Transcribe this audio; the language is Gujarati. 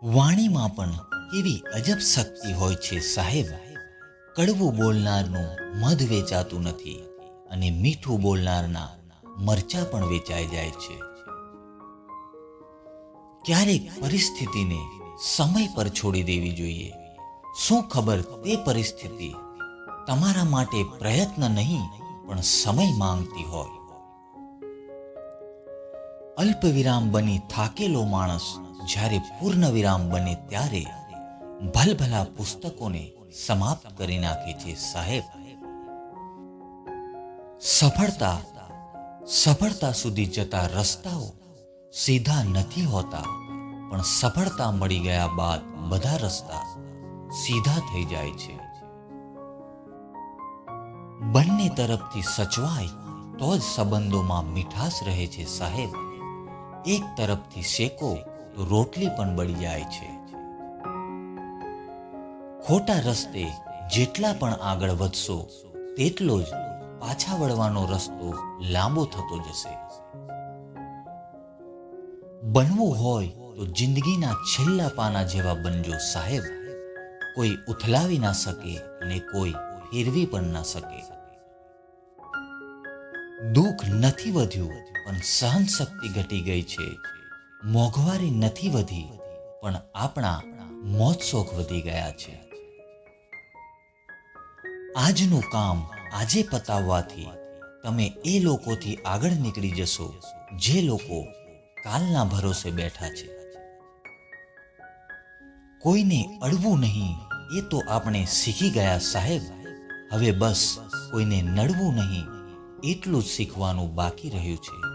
વાણીમાં પણ કેવી અજબ શક્તિ હોય છે સાહેબ. કડવું બોલનારનું મધ વેચાતું નથી અને મીઠું બોલનારના મરચા પણ વેચાઈ જાય છે. ક્યારેક પરિસ્થિતિને સમય પર છોડી દેવી જોઈએ. શું ખબર તે પરિસ્થિતિ તમારા માટે પ્રયત્ન નહીં પણ સમય માંગતી હોય. અલ્પ વિરામ બની થાકેલો માણસ જ્યારે પૂર્ણ વિરામ બને ત્યારે ભલભલા પુસ્તકોને સમાપ્ત કરી નાખે છે સાહેબ. સફળતા સુધી જતા રસ્તાઓ સીધા નથી હોતા, પણ સફળતા મળી ગયા બાદ બધા રસ્તા સીધા થઈ જાય છે. બંને તરફથી સચવાય તો જ સંબંધોમાં મીઠાશ રહે છે સાહેબ. એક તરફથી શેકો તો રોટલી પણ બળી જાય છે. ખોટા રસ્તે જેટલા પણ આગળ વધશો તેટલો જ પાછા વળવાનો રસ્તો લાંબો થતો જશે. બનવું હોય તો જિંદગીના છેલ્લા પાના જેવા બનજો સાહેબ. કોઈ ઉથલાવી ના શકે અને કોઈ ફેરવી પણ ના શકે. દુઃખ નથી વધ્યું પણ સહન શક્તિ ઘટી ગઈ છે. મોંઘવારી નથી વધી પણ આપણા મોજ શોખ વધી ગયા છે. આજનું કામ આજે પતાવવાથી તમે એ લોકોથી આગળ નીકળી જશો જે લોકો કાલના ભરોસે બેઠા છે. કોઈને અડવું નહીં એ તો આપણે શીખી ગયા સાહેબ. હવે બસ કોઈને નડવું નહીં એટલું જ શીખવાનું બાકી રહ્યું છે.